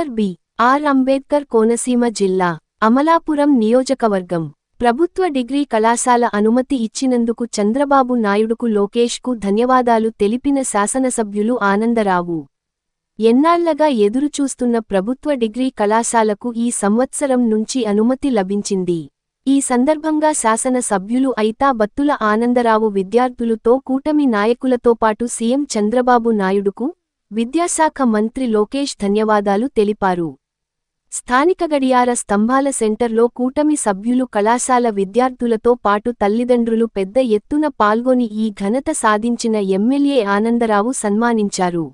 Doctor B.R.. Ambedkar Konaseema జిల్లా అమలాపురం నియోజకవర్గం ప్రభుత్వ డిగ్రీ కళాశాల అనుమతి ఇచ్చినందుకు చంద్రబాబు నాయుడుకు లోకేష్కు ధన్యవాదాలు తెలిపిన శాసనసభ్యులు ఆనందరావు. ఎన్నాళ్లగా ఎదురుచూస్తున్న ప్రభుత్వ డిగ్రీ కళాశాలకు ఈ సంవత్సరం నుంచి అనుమతి లభించింది. ఈ సందర్భంగా శాసన సభ్యులు ఐతా బత్తుల ఆనందరావు విద్యార్థులతో కూటమి నాయకులతో పాటు సీఎం చంద్రబాబు నాయుడుకు, విద్యాశాఖ మంత్రి లోకేష్ ధన్యవాదాలు తెలిపారు. స్థానిక గడియార స్తంభాల సెంటర్లో కూటమి సభ్యులు కళాశాల విద్యార్థులతో పాటు తల్లిదండ్రులు పెద్ద ఎత్తున పాల్గొని ఈ ఘనత సాధించిన ఎమ్మెల్యే ఆనందరావు సన్మానించారు.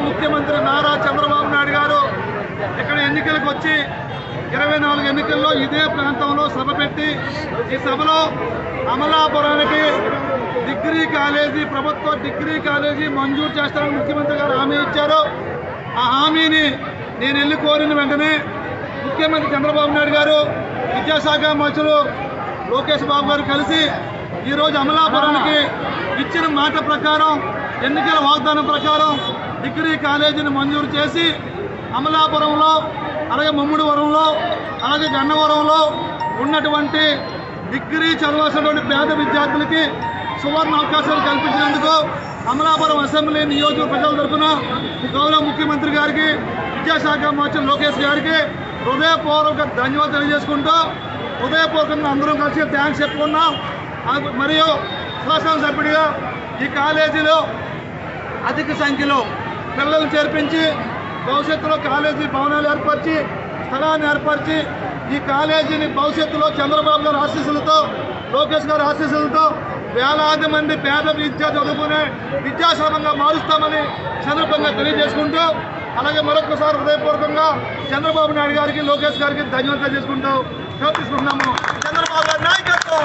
ముఖ్యమంత్రి నారా చంద్రబాబు నాయుడు గారు ఇక్కడ ఎన్నికలకు వచ్చి 24 ఎన్నికల్లో ఇదే ప్రాంతంలో సభ పెట్టి ఈ సభలో అమలాపురానికి డిగ్రీ కాలేజీ ప్రభుత్వ డిగ్రీ కాలేజీ మంజూరు చేస్తారని ముఖ్యమంత్రి గారు హామీ ఇచ్చారు. ఆ హామీని నేను వెళ్ళి కోరిన వెంటనే ముఖ్యమంత్రి చంద్రబాబు నాయుడు గారు విద్యాశాఖ మంత్రులు లోకేష్ బాబు గారు కలిసి ఈరోజు అమలాపురానికి ఇచ్చిన మాట ప్రకారం ఎన్నికల వాగ్దానం ప్రకారం డిగ్రీ కాలేజీని మంజూరు చేసి అమలాపురంలో అలాగే ముమ్మిడివరంలో అలాగే గన్నవరంలో ఉన్నటువంటి డిగ్రీ చదవాల్సినటువంటి పేద విద్యార్థులకి సువర్ణ అవకాశాలు కల్పించినందుకు అమలాపురం అసెంబ్లీ నియోజక ప్రజల తరఫున గౌరవ ముఖ్యమంత్రి గారికి విద్యాశాఖ మంత్రి లోకేష్ గారికి హృదయపూర్వక ధన్యవాదాలు తెలియజేసుకుంటూ హృదయపూర్వకంగా అందరం కలిసి థ్యాంక్స్ చెప్పుకున్నాం. మరియు శాసనసభ్యుడిగా ఈ కాలేజీలో అధిక సంఖ్యలో పిల్లలను చేర్పించి భవిష్యత్తులో కాలేజీ భవనాలు ఏర్పరిచి స్థలాన్ని ఏర్పరిచి ఈ కాలేజీని భవిష్యత్తులో చంద్రబాబు గారి ఆశీస్సులతో లోకేష్ గారి ఆశీస్సులతో వేలాది మంది పేద విద్య చదువుకునే విద్యాశాలంగా మారుస్తామని సందర్భంగా తెలియజేసుకుంటూ, అలాగే మరొకసారి హృదయపూర్వకంగా చంద్రబాబు నాయుడు గారికి, లోకేష్ గారికి ధన్యవాదాలు చేసుకుంటూ తీసుకుంటున్నాము. చంద్రబాబు గారి నాయకత్వం.